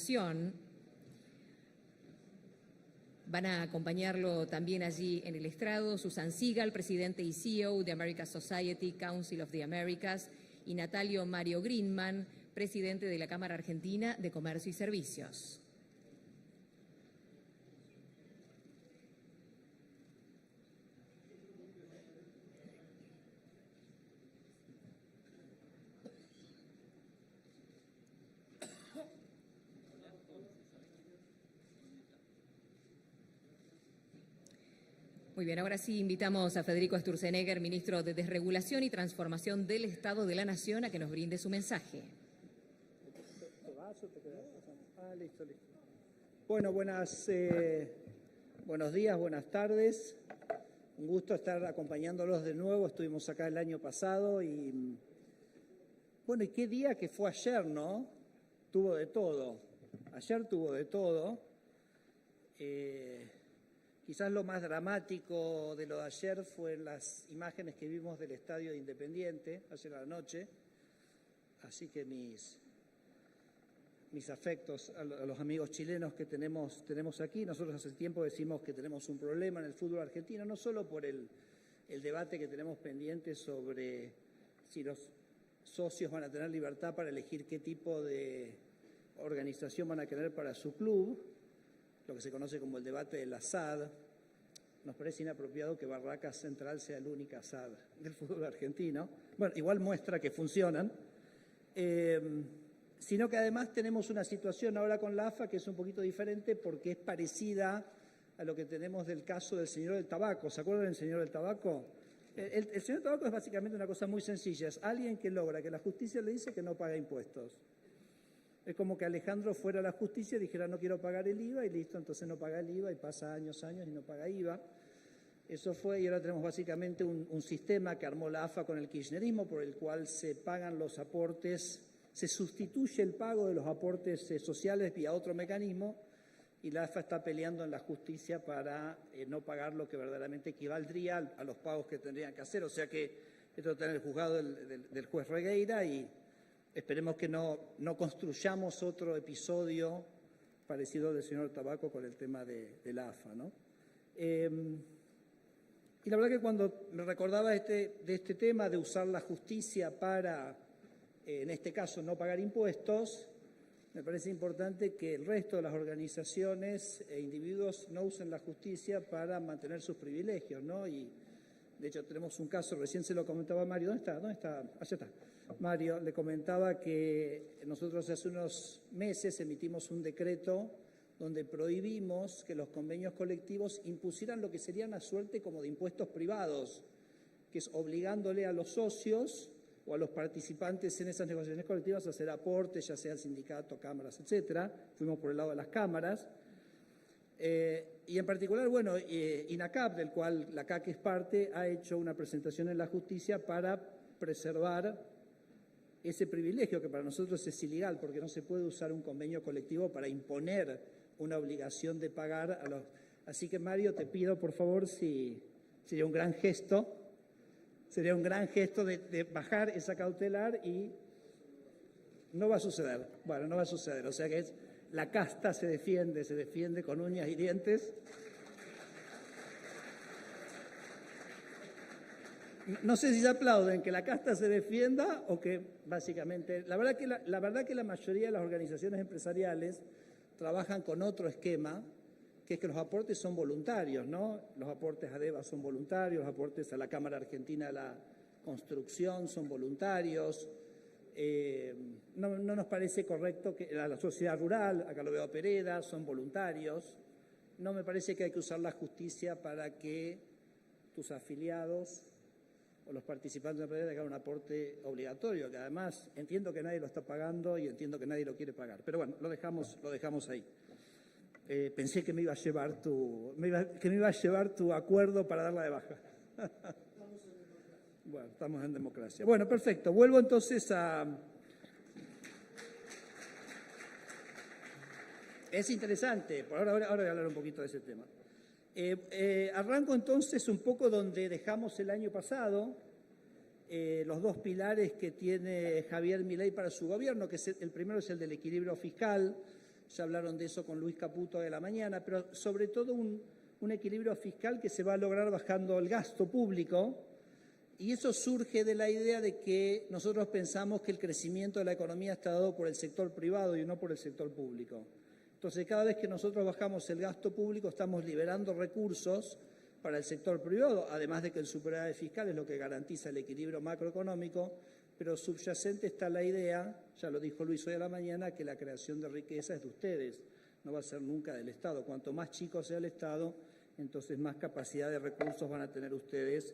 Nación. Van a acompañarlo también allí en el estrado Susan Sigal, presidente y CEO de American Society Council of the Americas, y Natalio Mario Greenman, presidente de la Cámara Argentina de Comercio y Servicios. Muy bien, ahora sí invitamos a Federico Sturzenegger, ministro de Desregulación y Transformación del Estado de la Nación, a que nos brinde su mensaje. Listo. Bueno, buenos días, buenas tardes. Un gusto estar acompañándolos de nuevo. Estuvimos acá el año pasado y, bueno, ¿y qué día que fue ayer, no? Tuvo de todo. Ayer tuvo de todo. Quizás lo más dramático de lo de ayer fue las imágenes que vimos del Estadio de Independiente ayer a la noche. Así que mis afectos a los amigos chilenos que tenemos aquí. Nosotros hace tiempo decimos que tenemos un problema en el fútbol argentino, no solo por el debate que tenemos pendiente sobre si los socios van a tener libertad para elegir qué tipo de organización van a querer para su club, lo que se conoce como el debate del ASAD. Nos parece inapropiado que Barracas Central sea el único ASAD del fútbol argentino. Bueno, igual muestra que funcionan. Sino que además tenemos una situación ahora con la AFA que es un poquito diferente porque es parecida a lo que tenemos del caso del señor del tabaco. ¿Se acuerdan del señor del tabaco? El señor del tabaco es básicamente una cosa muy sencilla. Es alguien que logra que la justicia le dice que no paga impuestos. Es como que Alejandro fuera a la justicia y dijera no quiero pagar el IVA y listo, entonces no paga el IVA y pasa años y no paga IVA. Eso fue, y ahora tenemos básicamente un sistema que armó la AFA con el kirchnerismo por el cual se pagan los aportes, se sustituye el pago de los aportes sociales vía otro mecanismo y la AFA está peleando en la justicia para no pagar lo que verdaderamente equivaldría a los pagos que tendrían que hacer. O sea que esto está en el juzgado del juez Regueira y esperemos que no construyamos otro episodio parecido al del señor Tabaco con el tema de la AFA, ¿no? Y la verdad que cuando me recordaba de este tema de usar la justicia para, en este caso, no pagar impuestos, me parece importante que el resto de las organizaciones e individuos no usen la justicia para mantener sus privilegios, ¿no? Y de hecho tenemos un caso, recién se lo comentaba Mario, ¿dónde está? Allá está. Mario le comentaba que nosotros hace unos meses emitimos un decreto donde prohibimos que los convenios colectivos impusieran lo que sería una suerte como de impuestos privados, que es obligándole a los socios o a los participantes en esas negociaciones colectivas a hacer aportes, ya sea el sindicato, cámaras, etcétera. Fuimos por el lado de las cámaras. Y en particular, bueno, INACAP, del cual la CAC es parte, ha hecho una presentación en la justicia para preservar ese privilegio que para nosotros es ilegal, porque no se puede usar un convenio colectivo para imponer una obligación de pagar a los... Así que, Mario, te pido, por favor, si sería un gran gesto de bajar esa cautelar y no va a suceder. Bueno, no va a suceder. O sea que la casta se defiende con uñas y dientes. No sé si se aplauden que la casta se defienda o que básicamente... La verdad que la mayoría de las organizaciones empresariales trabajan con otro esquema, que es que los aportes son voluntarios, ¿no? Los aportes a DEVA son voluntarios, los aportes a la Cámara Argentina de la Construcción son voluntarios. No nos parece correcto que a la sociedad rural, acá lo veo a Pereda, son voluntarios. No me parece que hay que usar la justicia para que tus afiliados o los participantes de la Pereda hagan un aporte obligatorio, que además entiendo que nadie lo está pagando y entiendo que nadie lo quiere pagar. Pero bueno, lo dejamos ahí. Pensé que me iba a llevar tu acuerdo para darla de baja. Bueno, estamos en democracia. Bueno, perfecto. Vuelvo entonces a... Es interesante. Ahora voy a hablar un poquito de ese tema. Arranco entonces un poco donde dejamos el año pasado, los dos pilares que tiene Javier Milei para su gobierno, que el primero es el del equilibrio fiscal, ya hablaron de eso con Luis Caputo de la mañana, pero sobre todo un equilibrio fiscal que se va a lograr bajando el gasto público, y eso surge de la idea de que nosotros pensamos que el crecimiento de la economía está dado por el sector privado y no por el sector público. Entonces, cada vez que nosotros bajamos el gasto público, estamos liberando recursos para el sector privado, además de que el superávit fiscal es lo que garantiza el equilibrio macroeconómico, pero subyacente está la idea, ya lo dijo Luis hoy a la mañana, que la creación de riqueza es de ustedes, no va a ser nunca del Estado. Cuanto más chico sea el Estado, entonces más capacidad de recursos van a tener ustedes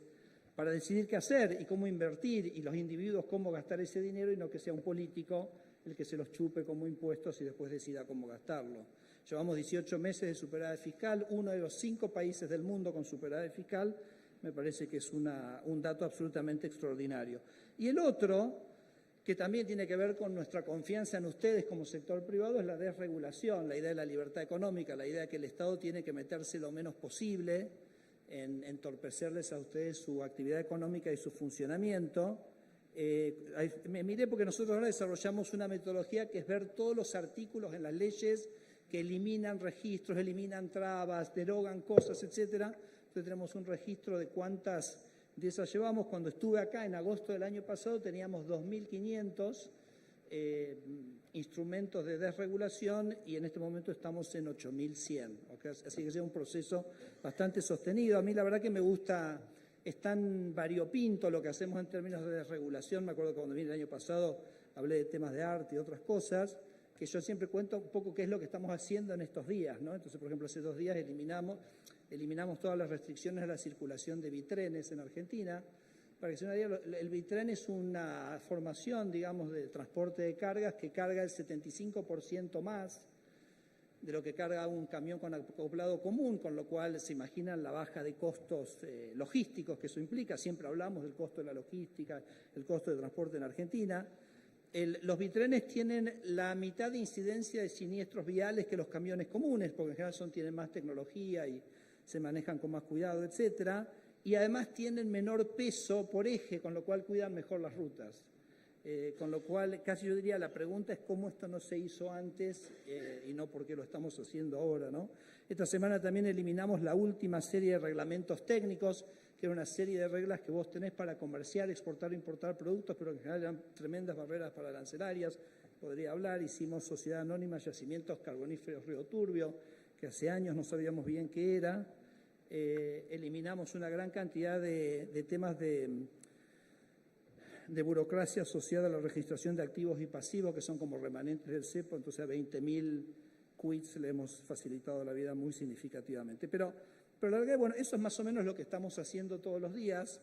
para decidir qué hacer y cómo invertir, y los individuos cómo gastar ese dinero, y no que sea un político el que se los chupe como impuestos y después decida cómo gastarlo. Llevamos 18 meses de superávit fiscal, uno de los 5 países del mundo con superávit fiscal. Me parece que es un dato absolutamente extraordinario. Y el otro, que también tiene que ver con nuestra confianza en ustedes como sector privado, es la desregulación, la idea de la libertad económica, la idea de que el Estado tiene que meterse lo menos posible en entorpecerles a ustedes su actividad económica y su funcionamiento. Me miré porque nosotros ahora desarrollamos una metodología que es ver todos los artículos en las leyes que eliminan registros, eliminan trabas, derogan cosas, etcétera. Entonces tenemos un registro de cuántas de esas llevamos. Cuando estuve acá en agosto del año pasado teníamos 2.500 instrumentos de desregulación y en este momento estamos en 8.100. ¿Okay? Así que es un proceso bastante sostenido. A mí la verdad que me gusta, es tan variopinto lo que hacemos en términos de desregulación. Me acuerdo que cuando vine el año pasado hablé de temas de arte y otras cosas, que yo siempre cuento un poco qué es lo que estamos haciendo en estos días, ¿no? Entonces, por ejemplo, hace 2 días eliminamos todas las restricciones a la circulación de bitrenes en Argentina. Para que se una idea, el bitren es una formación, digamos, de transporte de cargas que carga el 75% más de lo que carga un camión con acoplado común, con lo cual se imaginan la baja de costos logísticos que eso implica. Siempre hablamos del costo de la logística, el costo de transporte en Argentina. Los bitrenes tienen la mitad de incidencia de siniestros viales que los camiones comunes, porque en general tienen más tecnología y se manejan con más cuidado, etcétera, y además tienen menor peso por eje, con lo cual cuidan mejor las rutas. Con lo cual, casi yo diría, la pregunta es cómo esto no se hizo antes y no por qué lo estamos haciendo ahora, ¿no? Esta semana también eliminamos la última serie de reglamentos técnicos, que era una serie de reglas que vos tenés para comerciar, exportar o importar productos, pero que en general eran tremendas barreras para arancelarias. Podría hablar, hicimos Sociedad Anónima Yacimientos Carboníferos Río Turbio, que hace años no sabíamos bien qué era. Eliminamos una gran cantidad de temas de burocracia asociada a la registración de activos y pasivos, que son como remanentes del cepo, entonces a 20.000 quits le hemos facilitado la vida muy significativamente. Pero la verdad, bueno, eso es más o menos lo que estamos haciendo todos los días.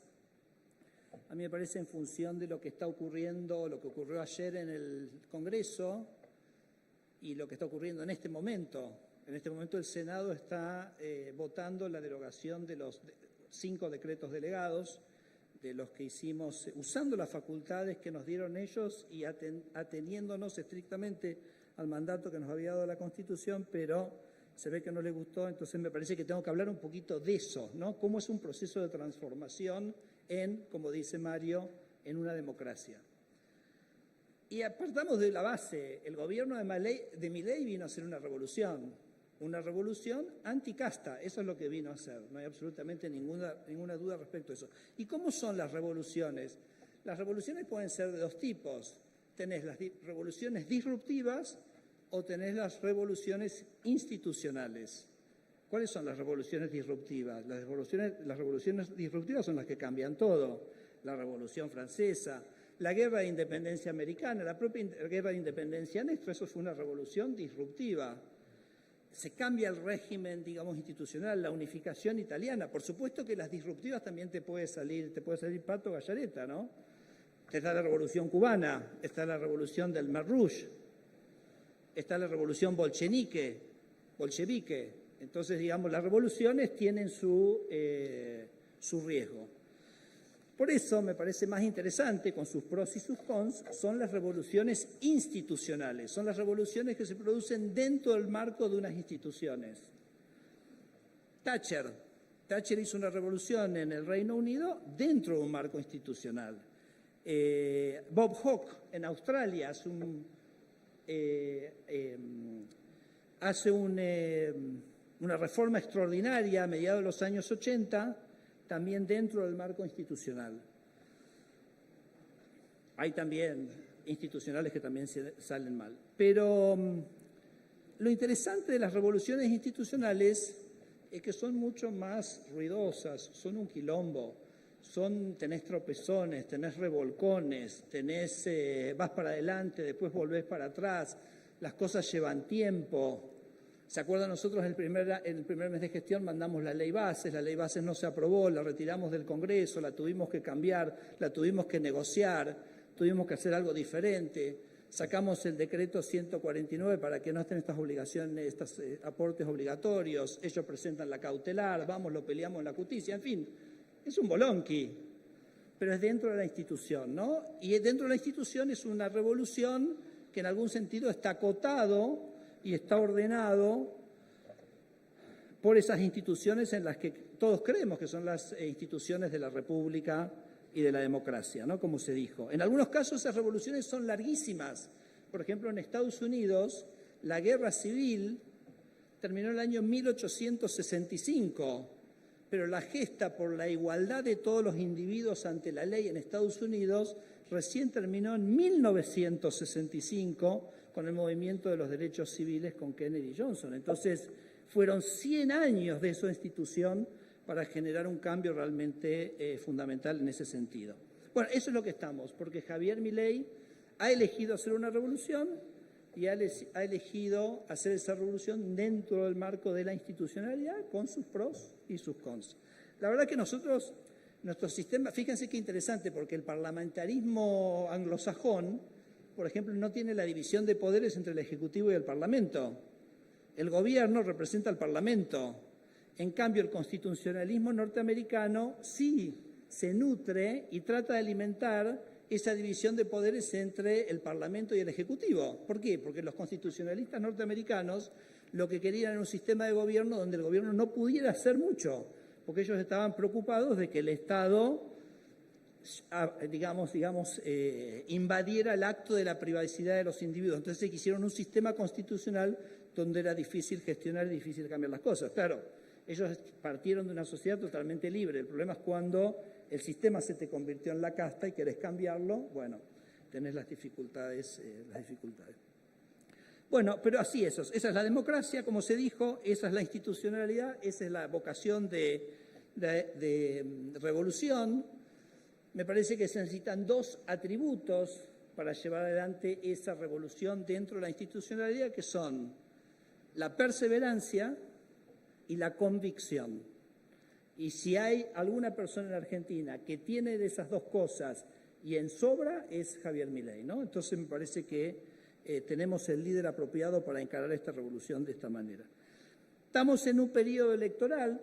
A mí me parece, en función de lo que está ocurriendo, lo que ocurrió ayer en el Congreso y lo que está ocurriendo en este momento. En este momento el Senado está votando la derogación de los 5 decretos delegados, de los que hicimos usando las facultades que nos dieron ellos y ateniéndonos estrictamente al mandato que nos había dado la Constitución, pero se ve que no les gustó. Entonces me parece que tengo que hablar un poquito de eso, ¿no? Cómo es un proceso de transformación en, como dice Mario, en una democracia. Y apartamos de la base, el gobierno de Milei vino a hacer una revolución anticasta, eso es lo que vino a hacer, no hay absolutamente ninguna duda respecto a eso. ¿Y cómo son las revoluciones? Las revoluciones pueden ser de 2 tipos, tenés las revoluciones disruptivas o tenés las revoluciones institucionales. ¿Cuáles son las revoluciones disruptivas? Las revoluciones disruptivas son las que cambian todo. La Revolución Francesa, la Guerra de Independencia Americana, la propia Guerra de Independencia nuestra, eso fue una revolución disruptiva. Se cambia el régimen, digamos, institucional, la unificación italiana. Por supuesto que las disruptivas también te puede salir Pato Gallareta, ¿no? Está la Revolución Cubana, está la Revolución del Khmer Rouge, está la Revolución bolchevique. Entonces, digamos, las revoluciones tienen su riesgo. Por eso me parece más interesante, con sus pros y sus cons, son las revoluciones institucionales, son las revoluciones que se producen dentro del marco de unas instituciones. Thatcher hizo una revolución en el Reino Unido dentro de un marco institucional. Bob Hawke en Australia hace una reforma extraordinaria a mediados de los años 80, también dentro del marco institucional. Hay también institucionales que también salen mal. Pero lo interesante de las revoluciones institucionales es que son mucho más ruidosas, son un quilombo, tenés tropezones, tenés revolcones, vas para adelante, después volvés para atrás, las cosas llevan tiempo. ¿Se acuerdan? Nosotros en el primer mes de gestión mandamos la ley bases no se aprobó, la retiramos del Congreso, la tuvimos que cambiar, la tuvimos que negociar, tuvimos que hacer algo diferente. Sacamos el decreto 149 para que no estén estas obligaciones, estos aportes obligatorios. Ellos presentan la cautelar, lo peleamos en la justicia, en fin, es un bolonqui, pero es dentro de la institución, ¿no? Y dentro de la institución es una revolución que en algún sentido está acotado y está ordenado por esas instituciones en las que todos creemos que son las instituciones de la República y de la democracia, ¿no? Como se dijo. En algunos casos esas revoluciones son larguísimas. Por ejemplo, en Estados Unidos, la guerra civil terminó en el año 1865, pero la gesta por la igualdad de todos los individuos ante la ley en Estados Unidos recién terminó en 1965 con el movimiento de los derechos civiles con Kennedy y Johnson. Entonces, fueron 100 años de esa institución para generar un cambio realmente fundamental en ese sentido. Bueno, eso es lo que estamos, porque Javier Milei ha elegido hacer una revolución y ha elegido hacer esa revolución dentro del marco de la institucionalidad con sus pros y sus cons. La verdad que nuestro sistema, fíjense qué interesante, porque el parlamentarismo anglosajón, por ejemplo, no tiene la división de poderes entre el Ejecutivo y el Parlamento. El gobierno representa al Parlamento. En cambio, el constitucionalismo norteamericano sí se nutre y trata de alimentar esa división de poderes entre el Parlamento y el Ejecutivo. ¿Por qué? Porque los constitucionalistas norteamericanos lo que querían era un sistema de gobierno donde el gobierno no pudiera hacer mucho, porque ellos estaban preocupados de que el Estado, invadiera el acto de la privacidad de los individuos. Entonces quisieron un sistema constitucional donde era difícil gestionar y difícil cambiar las cosas. Claro, ellos partieron de una sociedad totalmente libre. El problema es cuando el sistema se te convirtió en la casta y querés cambiarlo, bueno, tenés las dificultades. Bueno, pero así esa es la democracia, como se dijo, esa es la institucionalidad, esa es la vocación de revolución. Me parece que se necesitan dos atributos para llevar adelante esa revolución dentro de la institucionalidad, que son la perseverancia y la convicción. Y si hay alguna persona en Argentina que tiene de esas dos cosas y en sobra, es Javier Milei, ¿no? Entonces me parece que tenemos el líder apropiado para encarar esta revolución de esta manera. Estamos en un periodo electoral.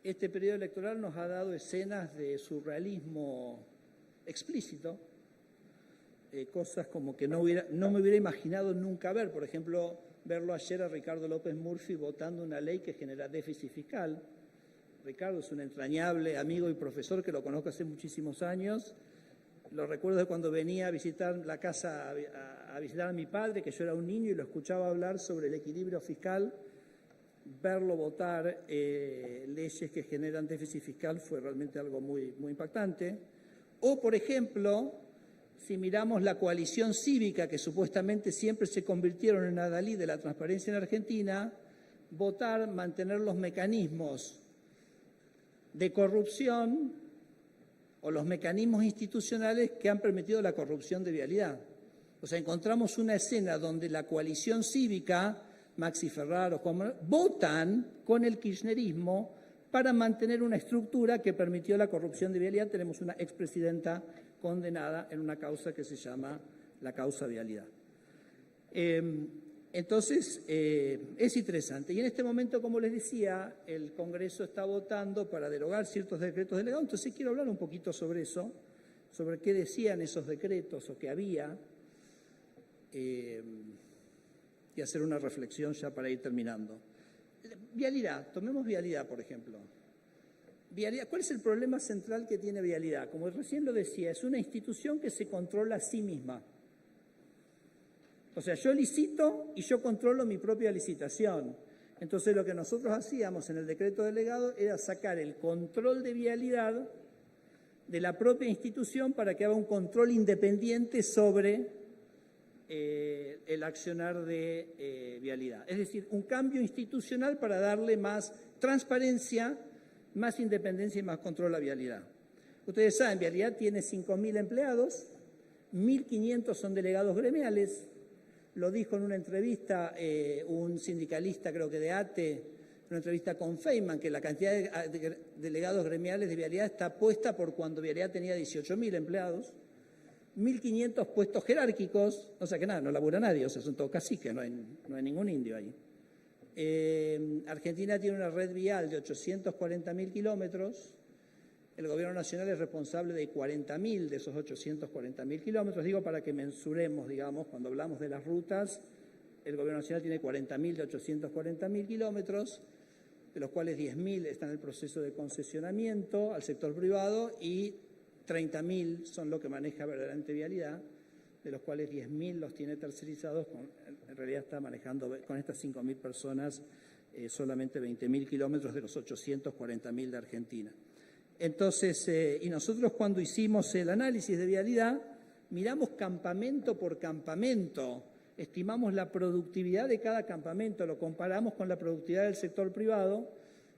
Este periodo electoral nos ha dado escenas de surrealismo explícito, cosas como que no me hubiera imaginado nunca ver. Por ejemplo, verlo ayer a Ricardo López Murphy votando una ley que genera déficit fiscal. Ricardo es un entrañable amigo y profesor que lo conozco hace muchísimos años. Lo recuerdo de cuando venía a visitar la casa, a visitar a mi padre, que yo era un niño y lo escuchaba hablar sobre el equilibrio fiscal. Verlo votar leyes que generan déficit fiscal fue realmente algo muy, muy impactante. O, por ejemplo, si miramos la coalición cívica, que supuestamente siempre se convirtieron en adalid de la transparencia en Argentina, mantener los mecanismos de corrupción o los mecanismos institucionales que han permitido la corrupción de Vialidad. O sea, encontramos una escena donde la coalición cívica, Maxi Ferraro, Juan Manuel, votan con el kirchnerismo para mantener una estructura que permitió la corrupción de Vialidad. Tenemos una expresidenta condenada en una causa que se llama la causa Vialidad. Entonces, es interesante. Y en este momento, como les decía, el Congreso está votando para derogar ciertos decretos delegados. Entonces, quiero hablar un poquito sobre eso, sobre qué decían esos decretos o qué había, y hacer una reflexión ya para ir terminando. Vialidad, tomemos Vialidad, por ejemplo. Vialidad, ¿cuál es el problema central que tiene Vialidad? Como recién lo decía, es una institución que se controla a sí misma. O sea, yo licito y yo controlo mi propia licitación. Entonces, lo que nosotros hacíamos en el decreto delegado era sacar el control de vialidad de la propia institución para que haga un control independiente sobre el accionar de vialidad. Es decir, un cambio institucional para darle más transparencia, más independencia y más control a vialidad. Ustedes saben, vialidad tiene 5.000 empleados, 1.500 son delegados gremiales. Lo dijo en una entrevista un sindicalista, creo que de ATE, en una entrevista con Feynman, que la cantidad de delegados gremiales de vialidad está puesta por cuando vialidad tenía 18.000 empleados, 1.500 puestos jerárquicos, o sea que nada, no labura nadie, o sea, son todos caciques, no hay ningún indio ahí. Argentina tiene una red vial de 840.000 kilómetros. El Gobierno Nacional es responsable de 40.000 de esos 840.000 kilómetros. Digo para que mensuremos, digamos, cuando hablamos de las rutas, el Gobierno Nacional tiene 40.000 de 840.000 kilómetros, de los cuales 10.000 están en el proceso de concesionamiento al sector privado y 30.000 son lo que maneja verdaderamente vialidad, de los cuales 10.000 los tiene tercerizados, en realidad está manejando con estas 5.000 personas solamente 20.000 kilómetros de los 840.000 de Argentina. Entonces, y nosotros cuando hicimos el análisis de vialidad, miramos campamento por campamento, estimamos la productividad de cada campamento, lo comparamos con la productividad del sector privado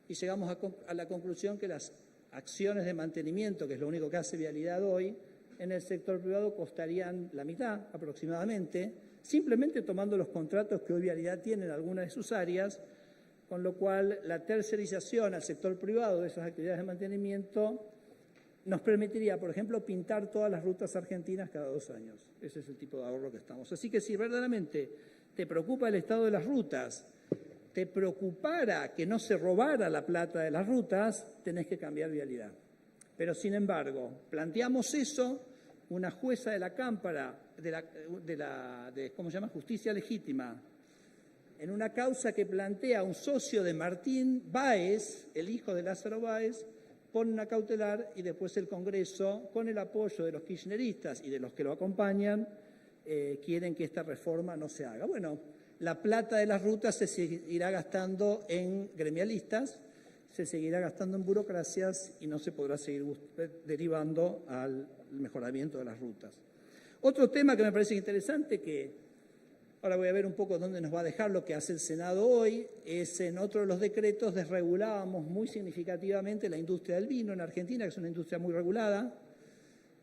y llegamos a la conclusión que las acciones de mantenimiento, que es lo único que hace vialidad hoy, en el sector privado costarían la mitad aproximadamente, simplemente tomando los contratos que hoy vialidad tiene en algunas de sus áreas, con lo cual la tercerización al sector privado de esas actividades de mantenimiento nos permitiría, por ejemplo, pintar todas las rutas argentinas cada 2 años. Ese es el tipo de ahorro que estamos. Así que si verdaderamente te preocupa el estado de las rutas, te preocupara que no se robara la plata de las rutas, tenés que cambiar vialidad. Pero, sin embargo, planteamos eso, una jueza de la Cámara, ¿cómo se llama? Justicia Legítima, en una causa que plantea un socio de Martín Báez, el hijo de Lázaro Báez, pone una cautelar y después el Congreso, con el apoyo de los kirchneristas y de los que lo acompañan, quieren que esta reforma no se haga. Bueno, la plata de las rutas se seguirá gastando en gremialistas, se seguirá gastando en burocracias y no se podrá seguir derivando al mejoramiento de las rutas. Otro tema que me parece interesante, que ahora voy a ver un poco dónde nos va a dejar lo que hace el Senado hoy, es en otro de los decretos desregulábamos muy significativamente la industria del vino en Argentina, que es una industria muy regulada.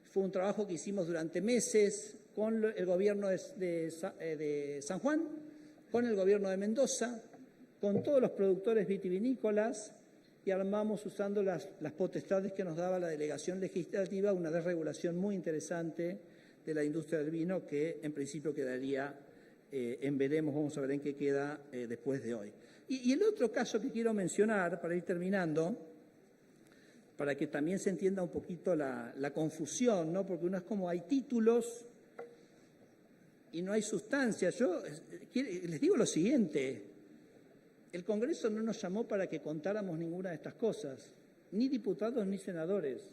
Fue un trabajo que hicimos durante meses con el gobierno de San Juan, con el gobierno de Mendoza, con todos los productores vitivinícolas y armamos, usando las potestades que nos daba la delegación legislativa, una desregulación muy interesante de la industria del vino que en principio quedaría en veremos, vamos a ver en qué queda después de hoy. Y el otro caso que quiero mencionar, para ir terminando, para que también se entienda un poquito la confusión, ¿no? Porque uno es como hay títulos y no hay sustancia. Yo les digo lo siguiente, el Congreso no nos llamó para que contáramos ninguna de estas cosas, ni diputados ni senadores.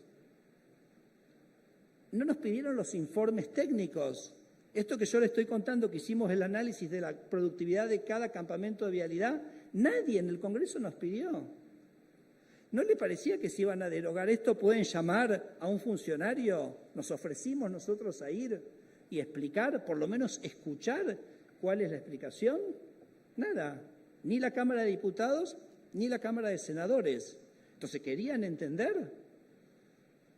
No nos pidieron los informes técnicos. Esto que yo le estoy contando, que hicimos el análisis de la productividad de cada campamento de vialidad, nadie en el Congreso nos pidió. ¿No le parecía que si iban a derogar esto pueden llamar a un funcionario? Nos ofrecimos nosotros a ir y explicar, por lo menos escuchar cuál es la explicación. Nada, ni la Cámara de Diputados ni la Cámara de Senadores. Entonces, ¿querían entender?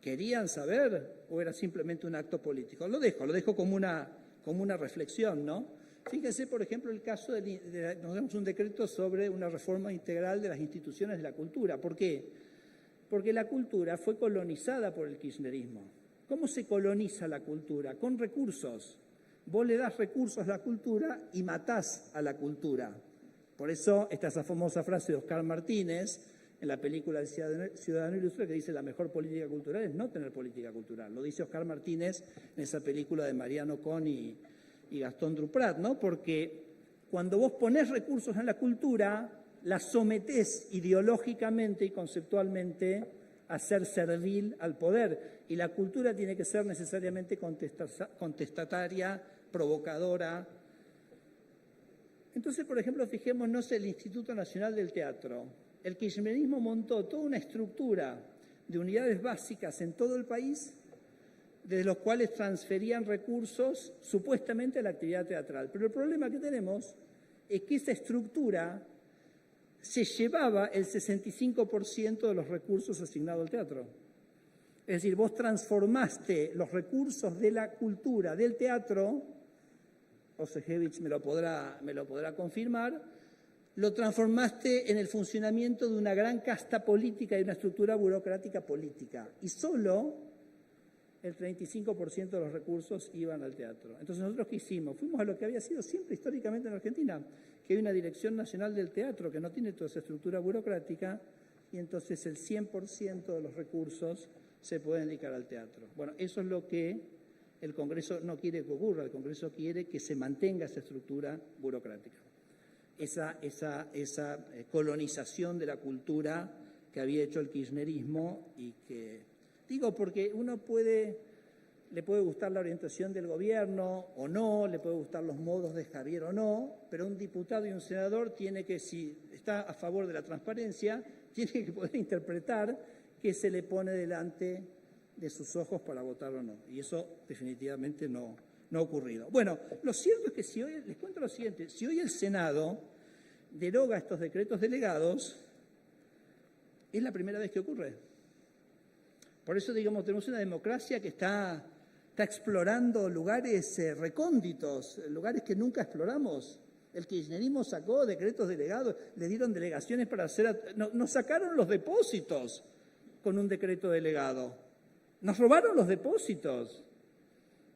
¿Querían saber o era simplemente un acto político? Lo dejo como una reflexión, ¿no? Fíjense, por ejemplo, el caso nos damos un decreto sobre una reforma integral de las instituciones de la cultura. ¿Por qué? Porque la cultura fue colonizada por el kirchnerismo. ¿Cómo se coloniza la cultura? Con recursos. Vos le das recursos a la cultura y matás a la cultura. Por eso está esa famosa frase de Oscar Martínez en la película El Ciudadano Ilustre, que dice la mejor política cultural es no tener política cultural. Lo dice Oscar Martínez en esa película de Mariano Con y Gastón Duprat, ¿no? Porque cuando vos ponés recursos en la cultura, la sometés ideológicamente y conceptualmente a ser servil al poder. Y la cultura tiene que ser necesariamente contestataria, provocadora, Entonces, por ejemplo, fijémonos el Instituto Nacional del Teatro. El kirchnerismo montó toda una estructura de unidades básicas en todo el país, desde los cuales transferían recursos supuestamente a la actividad teatral. Pero el problema que tenemos es que esa estructura se llevaba el 65% de los recursos asignados al teatro. Es decir, vos transformaste los recursos de la cultura, del teatro, Osejevich me lo podrá confirmar, lo transformaste en el funcionamiento de una gran casta política y una estructura burocrática política. Y solo el 35% de los recursos iban al teatro. Entonces, ¿nosotros qué hicimos? Fuimos a lo que había sido siempre históricamente en Argentina, que hay una Dirección Nacional del Teatro que no tiene toda esa estructura burocrática, y entonces el 100% de los recursos se pueden dedicar al teatro. Bueno, eso es lo que el Congreso no quiere que ocurra. El Congreso quiere que se mantenga esa estructura burocrática, esa colonización de la cultura que había hecho el kirchnerismo y que... Digo, porque le puede gustar la orientación del gobierno o no, le puede gustar los modos de Javier o no, pero un diputado y un senador tiene que, si está a favor de la transparencia, tiene que poder interpretar qué se le pone delante de sus ojos para votar o no. Y eso definitivamente no ha ocurrido. Bueno, lo cierto es que si hoy, les cuento lo siguiente, si hoy el Senado deroga estos decretos delegados, es la primera vez que ocurre. Por eso, digamos, tenemos una democracia que está explorando lugares recónditos, lugares que nunca exploramos. El kirchnerismo sacó decretos delegados, le dieron delegaciones para hacer... Nos sacaron los depósitos con un decreto delegado. Nos robaron los depósitos.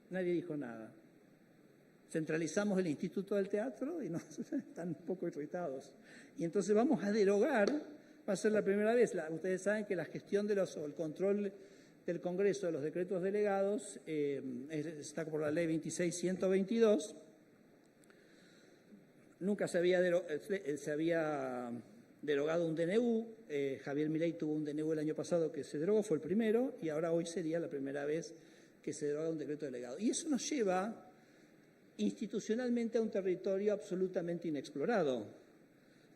Nadie dijo nada. Centralizamos el Instituto del Teatro y están un poco irritados. Y entonces vamos a derogar... Va a ser la primera vez. Ustedes saben que la gestión el control del Congreso de los decretos delegados está por la ley 26.122. Nunca se había derogado un DNU. Javier Milei tuvo un DNU el año pasado que se derogó, fue el primero, y ahora hoy sería la primera vez que se deroga un decreto delegado. Y eso nos lleva institucionalmente a un territorio absolutamente inexplorado.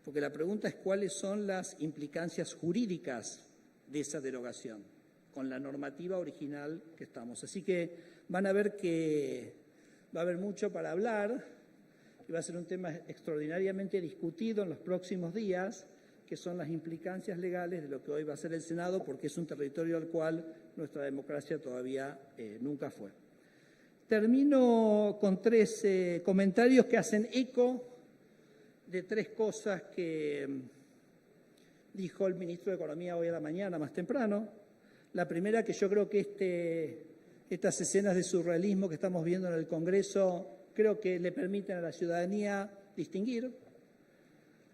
Porque la pregunta es cuáles son las implicancias jurídicas de esa derogación con la normativa original que estamos. Así que van a ver que va a haber mucho para hablar y va a ser un tema extraordinariamente discutido en los próximos días, que son las implicancias legales de lo que hoy va a ser el Senado, porque es un territorio al cual nuestra democracia todavía nunca fue. Termino con 3 comentarios que hacen eco de 3 cosas que dijo el ministro de Economía hoy a la mañana, más temprano. La primera, que yo creo que estas escenas de surrealismo que estamos viendo en el Congreso, creo que le permiten a la ciudadanía distinguir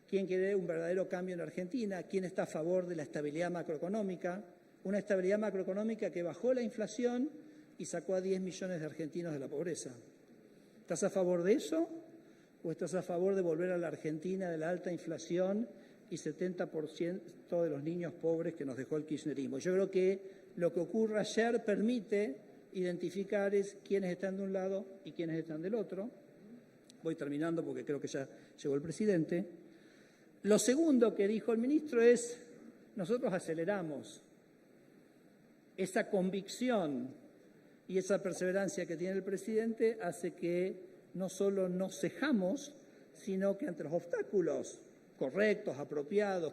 quién quiere un verdadero cambio en Argentina, quién está a favor de la estabilidad macroeconómica, una estabilidad macroeconómica que bajó la inflación y sacó a 10 millones de argentinos de la pobreza. ¿Estás a favor de eso? ¿O estás a favor de volver a la Argentina de la alta inflación y 70% de los niños pobres que nos dejó el kirchnerismo? Yo creo que lo que ocurre ayer permite identificar quiénes están de un lado y quiénes están del otro. Voy terminando porque creo que ya llegó el presidente. Lo segundo que dijo el ministro es, nosotros aceleramos. Esa convicción y esa perseverancia que tiene el presidente hace que no solo no cejamos, sino que ante los obstáculos correctos, apropiados,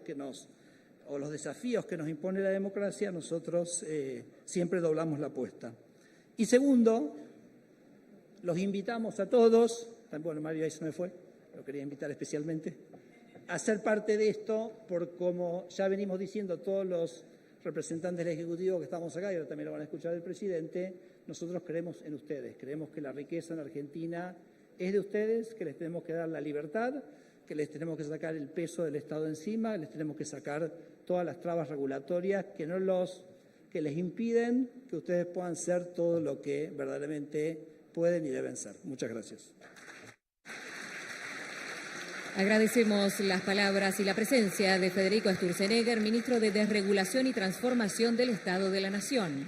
o los desafíos que nos impone la democracia, nosotros siempre doblamos la apuesta. Y segundo, los invitamos a todos, bueno, Mario ahí se me fue, lo quería invitar especialmente, a ser parte de esto, por como ya venimos diciendo todos los representantes del Ejecutivo que estamos acá, y ahora también lo van a escuchar el presidente, nosotros creemos en ustedes, creemos que la riqueza en Argentina es de ustedes, que les tenemos que dar la libertad, que les tenemos que sacar el peso del Estado encima, les tenemos que sacar todas las trabas regulatorias que les impiden que ustedes puedan ser todo lo que verdaderamente pueden y deben ser. Muchas gracias. Agradecemos las palabras y la presencia de Federico Sturzenegger, ministro de Desregulación y Transformación del Estado de la Nación.